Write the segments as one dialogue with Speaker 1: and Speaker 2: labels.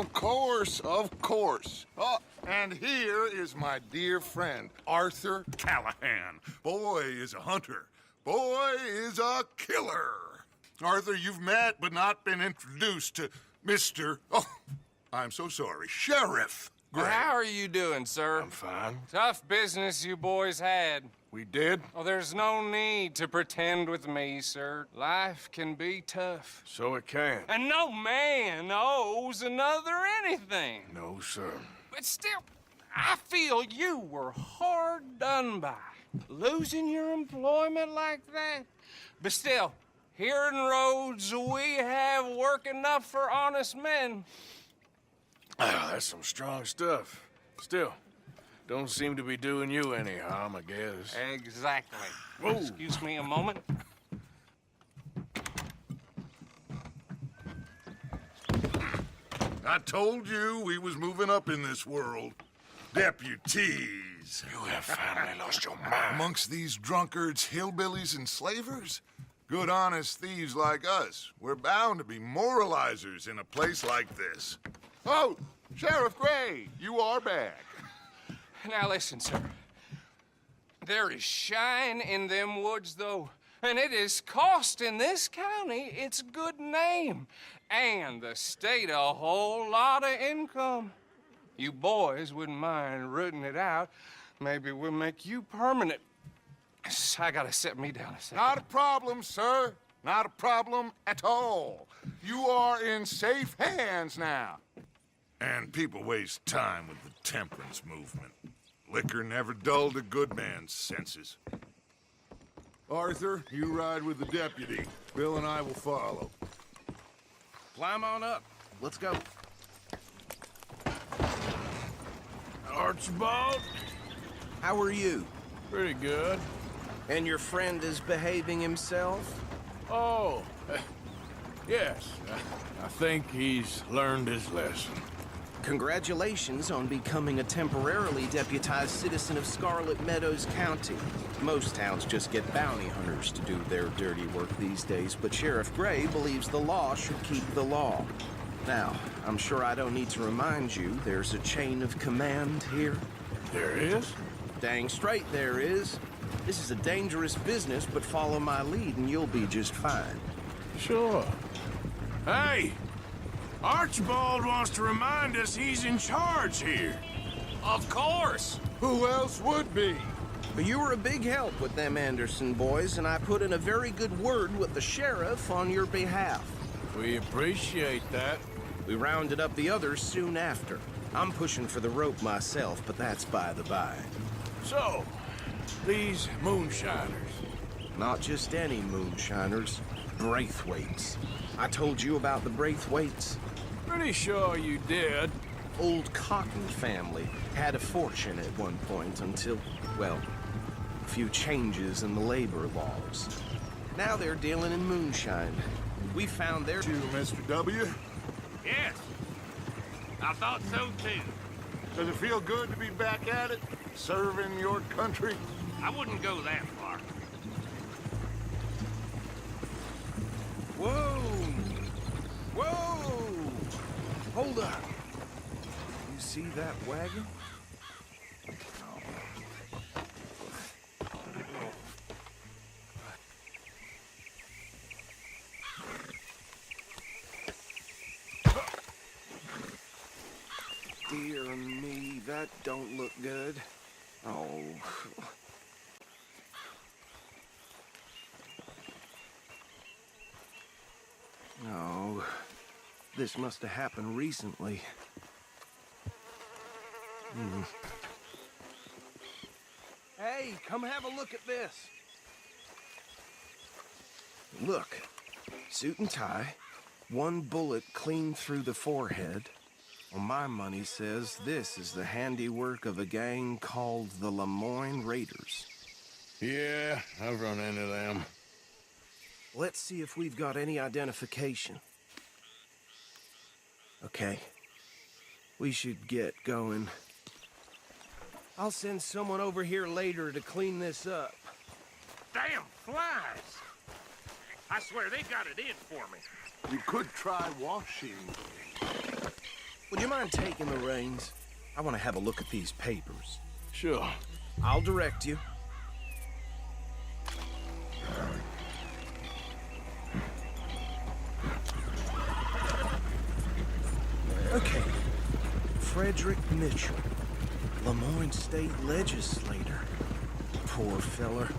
Speaker 1: Of course, of course. Oh, and here is my dear friend, Arthur Callahan. Boy is a hunter. Boy is a killer. Arthur, you've met but not been introduced to Mr. Oh, I'm so sorry, Sheriff Gray.
Speaker 2: How are you doing, sir?
Speaker 3: I'm fine.
Speaker 2: Tough business you boys had.
Speaker 3: We did?
Speaker 2: Oh, there's no need to pretend with me, sir. Life can be tough.
Speaker 3: So it can.
Speaker 2: And no man owes another anything.
Speaker 3: No, sir.
Speaker 2: But still, I feel you were hard done by. Losing your employment like that. But still, here in Rhodes, we have work enough for honest men.
Speaker 3: Ah, that's some strong stuff. Still, don't seem to be doing you any harm, I guess.
Speaker 2: Exactly.
Speaker 3: Whoa.
Speaker 2: Excuse me a moment.
Speaker 1: I told you we was moving up in this world. Deputies.
Speaker 3: You have finally lost your mind.
Speaker 1: Amongst these drunkards, hillbillies, and slavers? Good, honest thieves like us. We're bound to be moralizers in a place like this. Oh, Sheriff Gray, you are back.
Speaker 2: Now listen, sir. There is shine in them woods, though, and it is costing this county its good name and the state a whole lot of income. You boys wouldn't mind rooting it out. Maybe we'll make you permanent. I gotta set me down a second.
Speaker 1: Not a problem, sir. Not a problem at all. You are in safe hands now. And people waste time with the temperance movement. Liquor never dulled a good man's senses. Arthur, you ride with the deputy. Bill and I will follow.
Speaker 4: Climb on up. Let's go.
Speaker 3: Archibald?
Speaker 4: How are you?
Speaker 3: Pretty good.
Speaker 4: And your friend is behaving himself?
Speaker 3: Oh, yes. I think he's learned his lesson.
Speaker 4: Congratulations on becoming a temporarily deputized citizen of Scarlet Meadows County. Most towns just get bounty hunters to do their dirty work these days, but Sheriff Gray believes the law should keep the law. Now, I'm sure I don't need to remind you there's a chain of command here.
Speaker 3: There is?
Speaker 4: Dang straight there is. This is a dangerous business, but follow my lead and you'll be just fine.
Speaker 3: Sure. Hey! Archibald wants to remind us he's in charge here.
Speaker 2: Of course.
Speaker 1: Who else would be?
Speaker 4: But you were a big help with them Anderson boys, and I put in a very good word with the sheriff on your behalf.
Speaker 3: We appreciate that.
Speaker 4: We rounded up the others soon after. I'm pushing for the rope myself, but that's by the by.
Speaker 3: So, these moonshiners.
Speaker 4: Not just any moonshiners, Braithwaites. I told you about the Braithwaites.
Speaker 3: Pretty sure you did.
Speaker 4: Old Cotton family had a fortune at one point until, well, a few changes in the labor laws. Now they're dealing in moonshine. We found their...
Speaker 1: You, Mr. W.
Speaker 5: Yes. I thought so too.
Speaker 1: Does it feel good to be back at it? Serving your country?
Speaker 5: I wouldn't go that far.
Speaker 4: Whoa! Whoa! Hold up. You see that wagon? Dear me, that don't look good. Oh. Oh, this must have happened recently. Hey, come have a look at this. Look, suit and tie, one bullet clean through the forehead. Well, my money says this is the handiwork of a gang called the Lemoyne Raiders.
Speaker 3: Yeah, I've run into them.
Speaker 4: Let's see if we've got any identification. Okay. We should get going. I'll send someone over here later to clean this up.
Speaker 5: Damn flies! I swear they got it in for me.
Speaker 1: You could try washing.
Speaker 4: Would you mind taking the reins? I want to have a look at these papers.
Speaker 3: Sure.
Speaker 4: I'll direct you. Okay. Frederick Mitchell, Lemoyne State Legislator. Poor feller.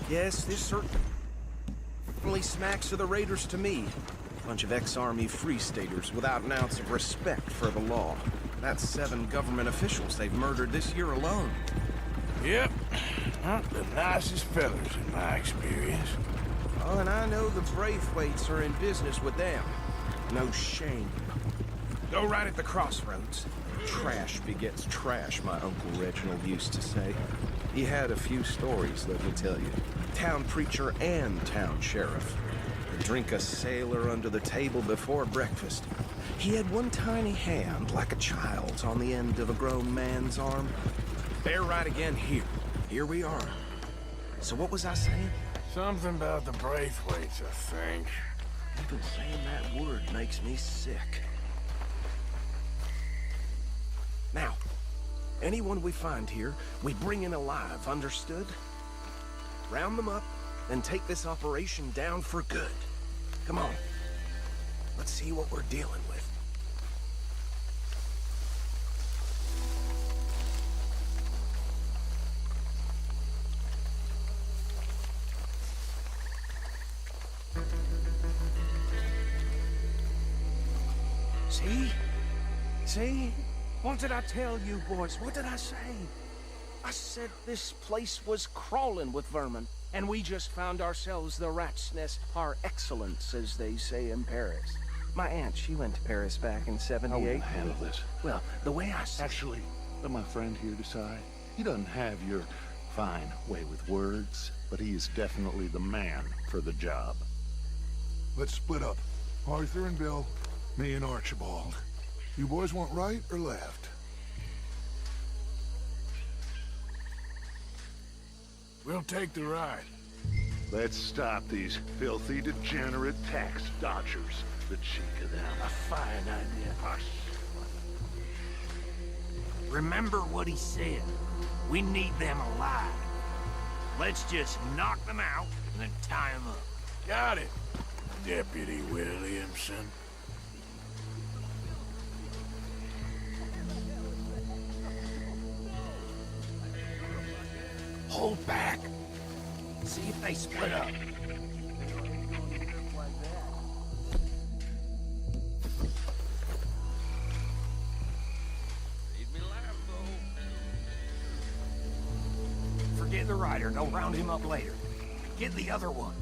Speaker 4: Yes, this certainly smacks of the Raiders to me. Bunch of ex-Army Free Staters without an ounce of respect for the law. That's 7 government officials they've murdered this year alone.
Speaker 3: Yep. Not the nicest fellas in my experience.
Speaker 4: Oh, and I know the Braithwaites are in business with them. No shame. Go right at the crossroads. Trash begets trash, my Uncle Reginald used to say. He had a few stories, let me tell you. Town preacher and town sheriff. Would drink a sailor under the table before breakfast. He had one tiny hand, like a child's, on the end of a grown man's arm. Bear right again here. Here we are. So what was I saying?
Speaker 3: Something about the Braithwaites, I think.
Speaker 4: Even saying that word makes me sick. Now, anyone we find here, we bring in alive, understood? Round them up, and take this operation down for good. Come on. Let's see what we're dealing with. See? See? What did I tell you, boys? What did I say? I said this place was crawling with vermin, and we just found ourselves the rat's nest par excellence, as they say in Paris. My aunt, she went to Paris back in
Speaker 6: I will
Speaker 4: '78.
Speaker 6: handle this.
Speaker 4: Well, the way I said...
Speaker 6: Actually, let my friend here decide. He doesn't have your fine way with words, but he is definitely the man for the job.
Speaker 1: Let's split up. Arthur and Bill, me and Archibald. You boys want right or left?
Speaker 3: We'll take the ride.
Speaker 6: Let's stop these filthy, degenerate tax dodgers. The cheek of them.
Speaker 3: A fine idea.
Speaker 6: Hush.
Speaker 5: Remember what he said. We need them alive. Let's just knock them out and then tie them up.
Speaker 3: Got it, Deputy Williamson.
Speaker 5: Hold back. See if they split up. Forget the rider. Go round him up later. Get the other one.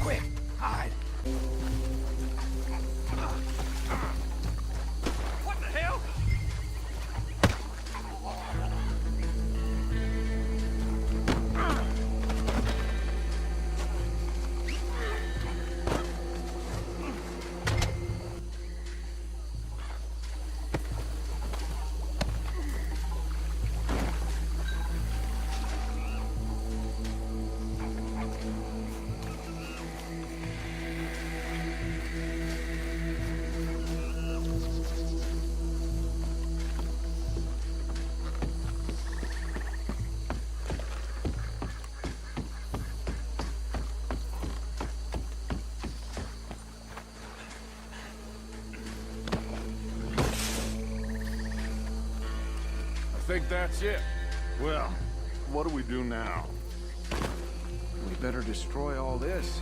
Speaker 5: Quick, hide. What the hell?
Speaker 3: I think that's it.
Speaker 6: Well, what do we do now?
Speaker 4: We better destroy all this.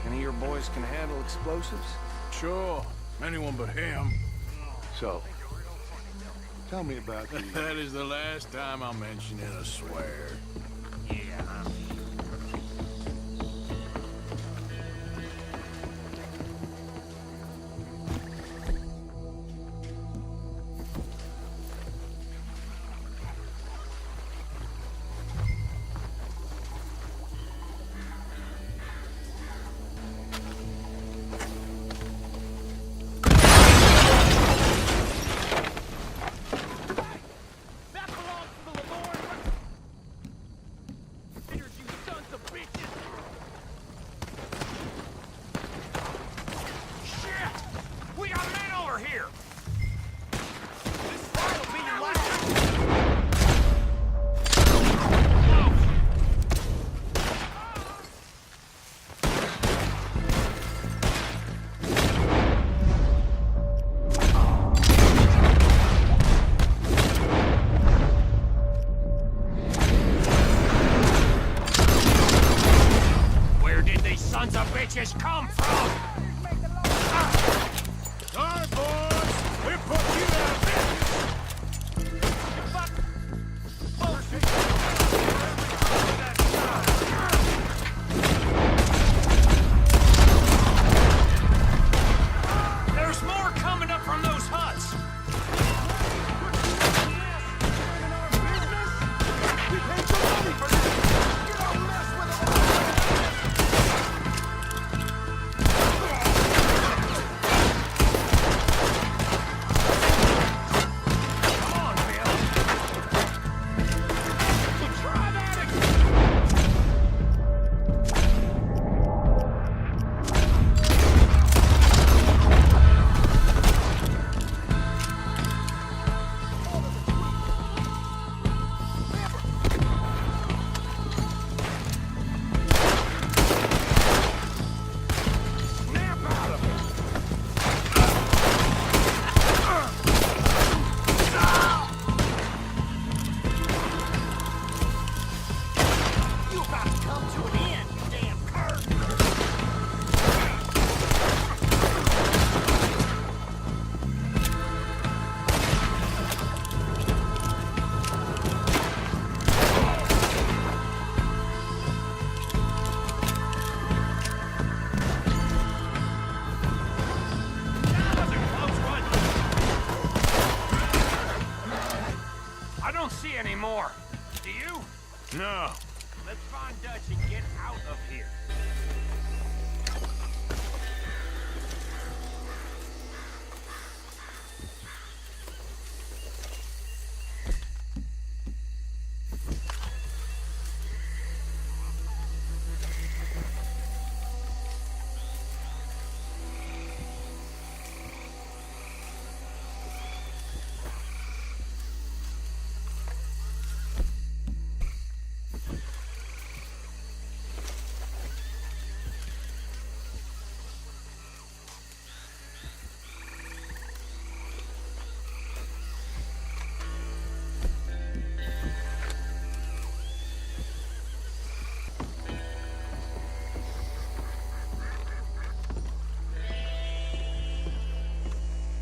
Speaker 4: Any of your boys can handle explosives?
Speaker 3: Sure. Anyone but him.
Speaker 6: So, tell me about the...
Speaker 3: That is the last time I'll mention it, I swear.
Speaker 5: Yeah. over here! This will be your last... Where did these sons of bitches come from?
Speaker 3: Sorry, boys. We put you out of business.
Speaker 5: There's more coming up from those huts. Come on, Bill. Try that again. Snap out of it. You about to come to an end, you damn cur! That was a close one. I don't see any more. Do you?
Speaker 3: No.
Speaker 5: Let's find Dutch and get out of here.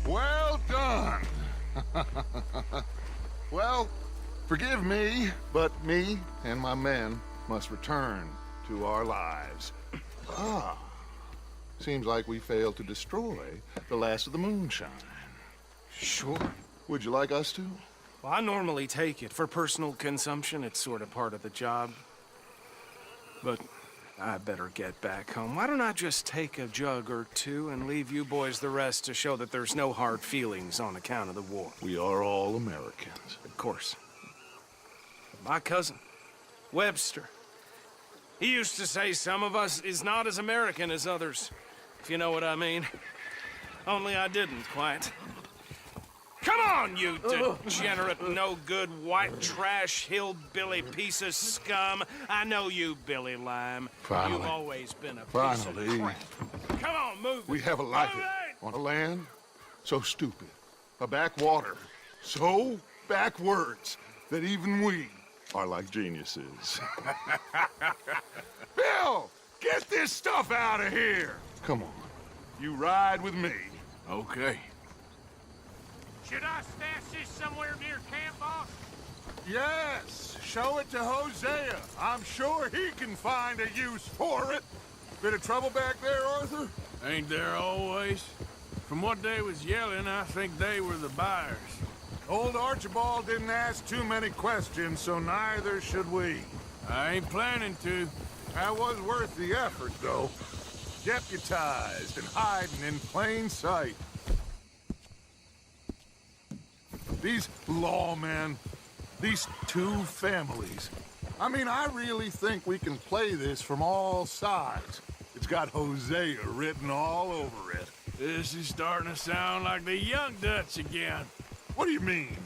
Speaker 1: Well done. Well, forgive me, but me and my men must return to our lives. Ah, seems like we failed to destroy the last of the moonshine.
Speaker 4: Sure.
Speaker 1: Would you like us to?
Speaker 4: Well, I normally take it. For personal consumption, it's sort of part of the job. But I better get back home. Why don't I just take a jug or two and leave you boys the rest to show that there's no hard feelings on account of the war?
Speaker 1: We are all Americans.
Speaker 4: Of course. My cousin, Webster, he used to say some of us is not as American as others, if you know what I mean. Only I didn't quite. Come on, you degenerate, no-good, white trash, hillbilly piece of scum. I know you, Billy Lime.
Speaker 1: Finally.
Speaker 4: You've always been a piece
Speaker 1: Finally.
Speaker 4: of crap. Come on, move
Speaker 1: We
Speaker 4: it.
Speaker 1: have a life
Speaker 4: Move it!
Speaker 1: on a land so stupid, a backwater so backwards that even we are like geniuses. Bill, get this stuff out of here! Come on, you ride with me.
Speaker 3: Okay.
Speaker 5: Should I stash this somewhere near camp, boss?
Speaker 1: Yes, show it to Hosea. I'm sure he can find a use for it. Bit of trouble back there, Arthur?
Speaker 3: Ain't there always? From what they was yelling, I think they were the buyers.
Speaker 1: Old Archibald didn't ask too many questions, so neither should we.
Speaker 3: I ain't planning to.
Speaker 1: That was worth the effort, though. Deputized and hiding in plain sight. These lawmen, these two families. I mean, I really think we can play this from all sides. It's got Hosea written all over it.
Speaker 3: This is starting to sound like the young Dutch again.
Speaker 1: What do you mean,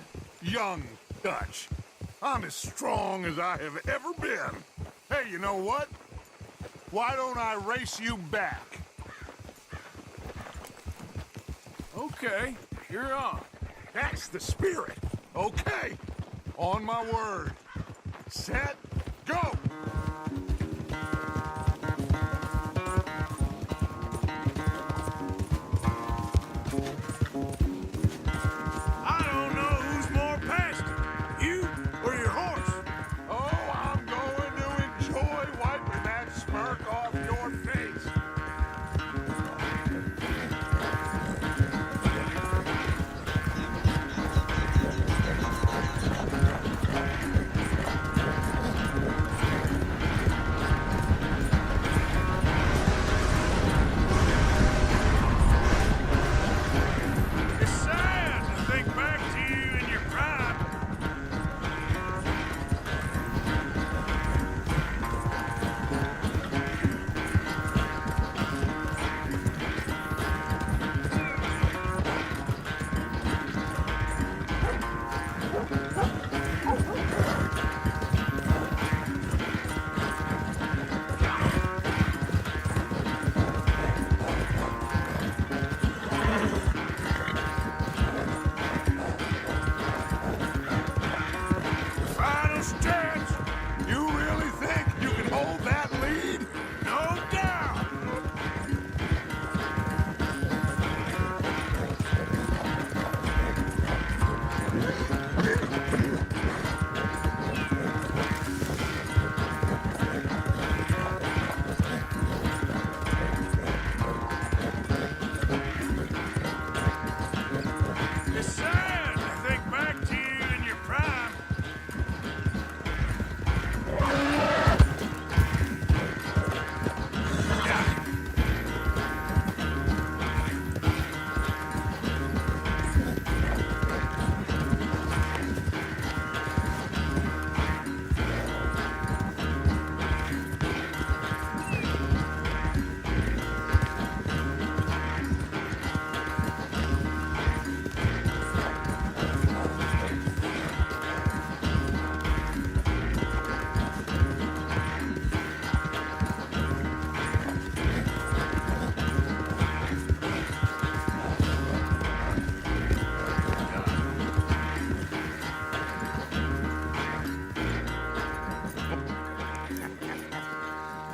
Speaker 1: young Dutch? I'm as strong as I have ever been. Hey, you know what? Why don't I race you back?
Speaker 3: Okay, you're on.
Speaker 1: That's the spirit. Okay. On my word. Set, go!
Speaker 3: I don't know who's more pasty, you or your horse.
Speaker 1: Oh, I'm going to enjoy wiping that smirk off your face.
Speaker 3: It's sad to think back to you in your prime. Final stretch.
Speaker 1: You really think you can hold that lead?
Speaker 3: No doubt. It's sad to think back to you in your prime.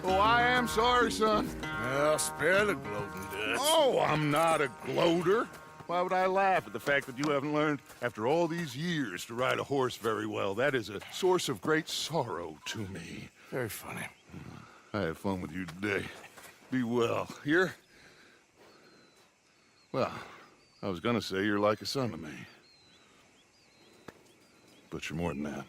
Speaker 1: Oh, I am sorry, son.
Speaker 3: Well, spare the gloating, Dutch.
Speaker 1: Oh, I'm not a gloater. Why would I laugh at the fact that you haven't learned, after all these years, to ride a horse very well? That is a source of great sorrow to me.
Speaker 3: Very funny.
Speaker 1: I had fun with you today. Be well. Here? Well, I was gonna say you're like a son to me. But you're more than that.